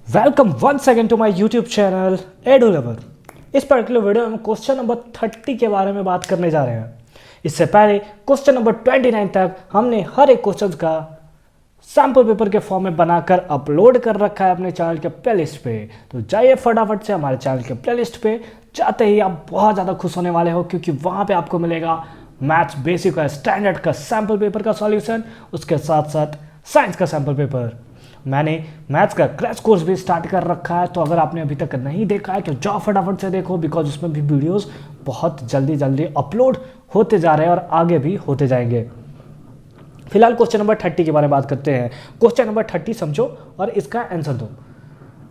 Welcome once again to my YouTube channel edu lover. इस particular video में question number 30 के बारे में बात करने जा रहे हैं। इससे पहले क्वेश्चन नंबर 29 तक हमने हर एक क्वेश्चन का सैम्पल पेपर के फॉर्म में बनाकर अपलोड कर रखा है अपने चैनल के प्लेलिस्ट पे। तो जाइए फटाफट से हमारे चैनल के प्लेलिस्ट पे। जाते ही आप बहुत ज़्यादा खुश होने वाले हो, क्योंकि वहाँ पे आपको मिलेगा मैथ्स बेसिक और स्टैंडर्ड का सैम्पल पेपर का सॉल्यूशन, उसके साथ साथ साइंस का सैम्पल पेपर। मैंने मैथ्स का क्रैश कोर्स भी स्टार्ट कर रखा है, तो अगर आपने अभी तक नहीं देखा है तो जाओ फटाफट से देखो, बिकॉज उसमें भी वीडियोस बहुत जल्दी जल्दी अपलोड होते जा रहे हैं और आगे भी होते जाएंगे। फिलहाल क्वेश्चन नंबर 30 के बारे में बात करते हैं। क्वेश्चन नंबर 30 समझो और इसका आंसर दो।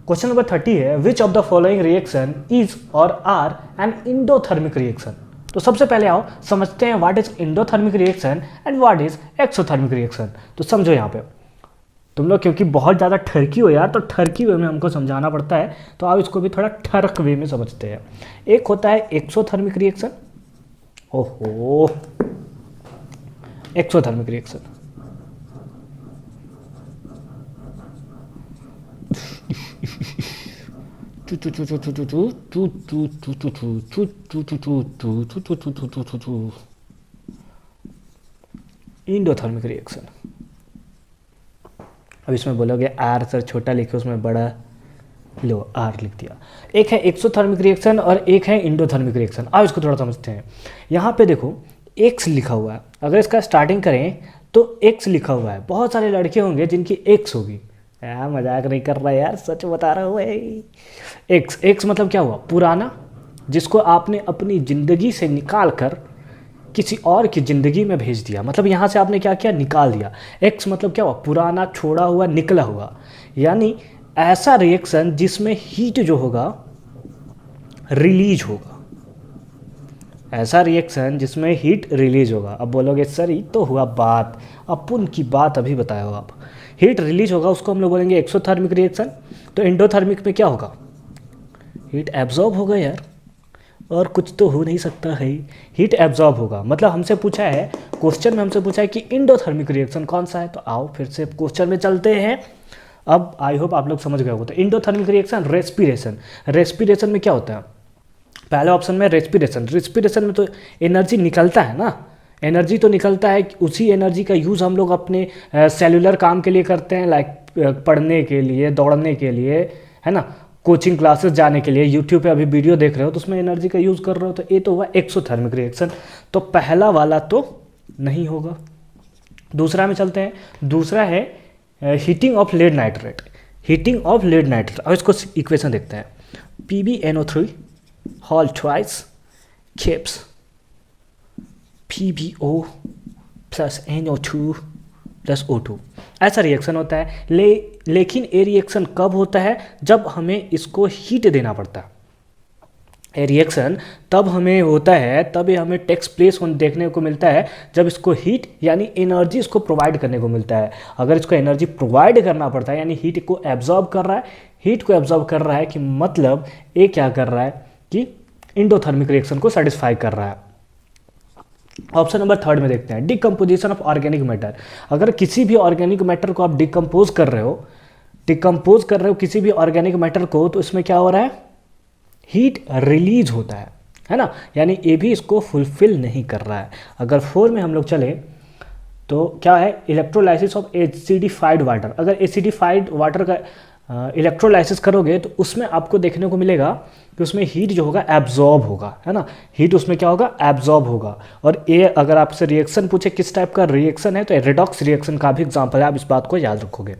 क्वेश्चन नंबर 30 है, विच of the following reaction is और आर एन इंडोथर्मिक रिएक्शन। तो सबसे पहले आओ समझते हैं what is endothermic reaction and what is exothermic reaction. तो समझो यहाँ पे तुम लोग क्योंकि बहुत ज़्यादा ठरकी हो यार, तो ठरकी वे में हमको समझाना पड़ता है, तो आप इसको भी थोड़ा ठरक वे में समझते हैं। एक होता है एक्सोथर्मिक रिएक्शन। ओहो, एक्सोथर्मिक रिएक्शन इंडोथर्मिक रिएक्शन। अब इसमें बोलोगे आर सर छोटा लिखे उसमें बड़ा, लो आर लिख दिया। एक है एक्सोथर्मिक रिएक्शन और एक है इंडोथर्मिक रिएक्शन। अब इसको थोड़ा समझते हैं। यहाँ पे देखो एक्स लिखा हुआ है, अगर इसका स्टार्टिंग करें तो एक्स लिखा हुआ है। बहुत सारे लड़के होंगे जिनकी एक्स होगी। यार मजाक नहीं कर रहा यार, सच बता रहा हूँ। एक्स एक्स मतलब क्या हुआ? पुराना, जिसको आपने अपनी ज़िंदगी से निकाल कर किसी और की ज़िंदगी में भेज दिया। मतलब यहाँ से आपने क्या किया? निकाल दिया। एक्स मतलब क्या हुआ? पुराना, छोड़ा हुआ, निकला हुआ। यानी ऐसा रिएक्शन जिसमें हीट जो होगा रिलीज होगा। ऐसा रिएक्शन जिसमें हीट रिलीज होगा। अब बोलोगे सर ये तो हुआ बात, अपन की बात अभी बताया हो आप। हीट रिलीज होगा, उसको हम लोग बोलेंगे एक्सोथर्मिक रिएक्शन। तो इंडोथर्मिक में क्या होगा? हीट एब्जॉर्ब होगा यार, और कुछ तो हो नहीं सकता है। हीट एब्जॉर्ब होगा। मतलब हमसे पूछा है, क्वेश्चन में हमसे पूछा है कि इंडोथर्मिक रिएक्शन कौन सा है। तो आओ फिर से क्वेश्चन में चलते हैं। अब आई होप आप लोग समझ गए हो। तो इंडोथर्मिक रिएक्शन रेस्पिरेशन। रेस्पिरेशन में क्या होता है? पहले ऑप्शन में रेस्पिरेशन। रेस्पिरेशन में तो एनर्जी निकलता है ना, एनर्जी तो निकलता है। उसी एनर्जी का यूज़ हम लोग अपने सेलुलर काम के लिए करते हैं, लाइक पढ़ने के लिए, दौड़ने के लिए, है ना, कोचिंग क्लासेस जाने के लिए। यूट्यूब पे अभी वीडियो देख रहे हो तो उसमें एनर्जी का यूज़ कर रहे हो। तो ये तो हुआ एक्सोथर्मिक रिएक्शन। तो पहला वाला तो नहीं होगा। दूसरा में चलते हैं। दूसरा है heating of lead nitrate. Heating of lead nitrate. अब इसको इक्वेशन देखते हैं। PbNO3 होल ट्वाइस केप्स PbO plus NO2 plus O2। ऐसा रिएक्शन होता है। लेकिन ये रिएक्शन कब होता है? जब हमें इसको हीट देना पड़ता है। ये रिएक्शन तब हमें होता है, तब ये हमें टेक्स प्लेस देखने को मिलता है जब इसको हीट यानी एनर्जी इसको प्रोवाइड करने को मिलता है। अगर इसको एनर्जी प्रोवाइड करना पड़ता है यानी हीट को एब्जॉर्ब कर रहा है, हीट को एब्जॉर्ब कर रहा है कि मतलब ये क्या कर रहा है कि इंडोथर्मिक रिएक्शन को सेटिस्फाई कर रहा है। ऑप्शन नंबर 3 में देखते हैं, डिकम्पोजिशन ऑफ ऑर्गेनिक मैटर। अगर किसी भी ऑर्गेनिक मैटर को आप डिकम्पोज कर रहे हो किसी भी ऑर्गेनिक मैटर को, तो इसमें क्या हो रहा है? हीट रिलीज होता है ना। यानी ये भी इसको फुलफिल नहीं कर रहा है। अगर 4 में हम लोग चले तो क्या है? Electrolysis of acidified water. अगर एसिडिफाइड वाटर का इलेक्ट्रोलाइसिस करोगे तो उसमें आपको देखने को मिलेगा कि उसमें हीट जो होगा एब्जॉर्ब होगा, है ना। हीट उसमें क्या होगा? एब्जॉर्ब होगा। और ये अगर आपसे रिएक्शन पूछे किस टाइप का रिएक्शन है, तो रेडॉक्स रिएक्शन का भी एग्जाम्पल है। आप इस बात को याद रखोगे,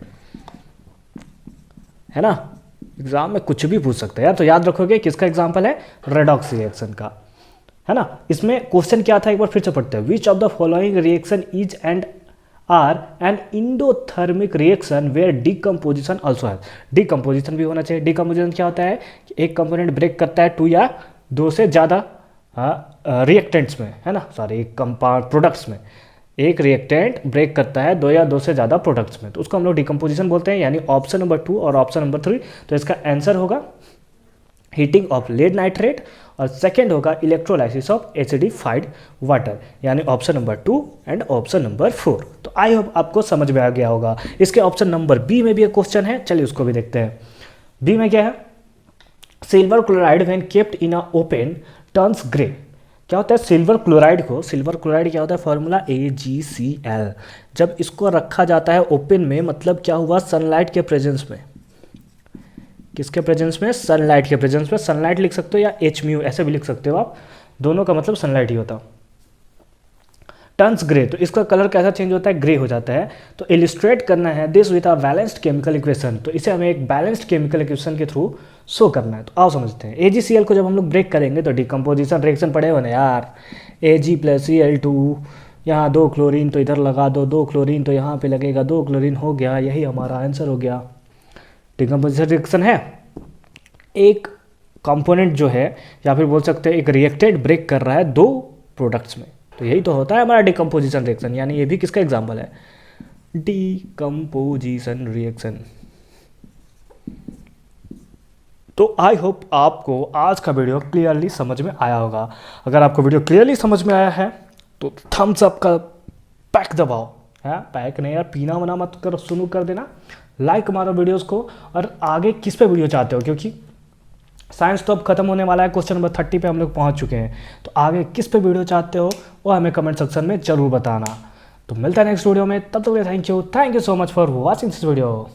है ना। एग्जाम में कुछ भी पूछ सकते हैं यार, तो याद रखोगे किसका एग्जाम्पल है? रेडॉक्स रिएक्शन का, है ना। इसमें क्वेश्चन क्या था एक बार फिर से पढ़ते हैं। Which of the following reaction is and are an endothermic reaction where decomposition also है। डिकम्पोजिशन भी होना चाहिए। डिकम्पोजिशन क्या होता है? एक कंपोनेंट ब्रेक करता है 2 या 2 से ज़्यादा रिएक्टेंट्स में, है ना, सॉरी कंपाउंड प्रोडक्ट्स में। एक रिएक्टेंट ब्रेक करता है 2 या 2 से ज़्यादा प्रोडक्ट्स में, तो उसको हम लोग डिकम्पोजिशन बोलते हैं। यानी ऑप्शन नंबर 2 और ऑप्शन नंबर 3। तो इसका आंसर होगा हीटिंग ऑफ लेड नाइट्रेट, और सेकेंड होगा इलेक्ट्रोलाइसिस ऑफ एसिडिफाइड वाटर, यानी option number 2 and option number 4। तो आई होप आपको समझ में आ गया होगा। इसके ऑप्शन नंबर बी में भी एक क्वेश्चन है, चलिए उसको भी देखते हैं। बी में क्या है, silver chloride when kept in a open turns grey. क्या होता है सिल्वर क्लोराइड को, सिल्वर क्लोराइड क्या होता है, फॉर्मूला AgCl। जब इसको रखा जाता है ओपन में, मतलब क्या हुआ, सनलाइट के प्रेजेंस में, किसके प्रेजेंस में, सनलाइट के प्रेजेंस में। सनलाइट लिख सकते हो या Hμ ऐसे भी लिख सकते हो आप, दोनों का मतलब सनलाइट ही होता। टर्न्स ग्रे, तो इसका कलर कैसा चेंज होता है, ग्रे हो जाता है। तो इलिस्ट्रेट करना है this with a balanced chemical equation, तो इसे हमें एक बैलेंस्ड केमिकल इक्वेशन के थ्रू शो करना है। तो आओ समझते हैं। AgCl को जब हम लोग ब्रेक करेंगे तो डिकम्पोजिशन रिएक्शन पड़े हो ना यार, Ag + Cl2, यहाँ 2 क्लोरीन तो इधर लगा दो, 2 क्लोरीन तो यहाँ पे लगेगा, 2 क्लोरीन हो गया, यही हमारा आंसर हो गया। डिकम्पोजिशन रिएक्शन है, एक कंपोनेंट जो है, या फिर बोल सकते हैं एक रिएक्टेड ब्रेक कर रहा है 2 प्रोडक्ट्स में, तो यही तो होता है हमारा डिकम्पोजिशन रिएक्शन। यानी ये भी किसका एग्जाम्पल है, डिकम्पोजिशन रिएक्शन। तो आई होप आपको आज का वीडियो क्लियरली समझ में आया होगा। अगर आपको वीडियो क्लियरली समझ में आया है तो थम्स अप का पैक दबाओ, है पैक नहीं यार, पीना वना मत कर, शुरू कर देना, लाइक मारो वीडियोस को। और आगे किस पे वीडियो चाहते हो, क्योंकि साइंस तो अब खत्म होने वाला है, क्वेश्चन नंबर 30 पे हम लोग पहुंच चुके हैं। तो आगे किस पे वीडियो चाहते हो वो हमें कमेंट सेक्शन में जरूर बताना। तो मिलता है नेक्स्ट वीडियो में, तब तक के लिए thank you so much for watching this video.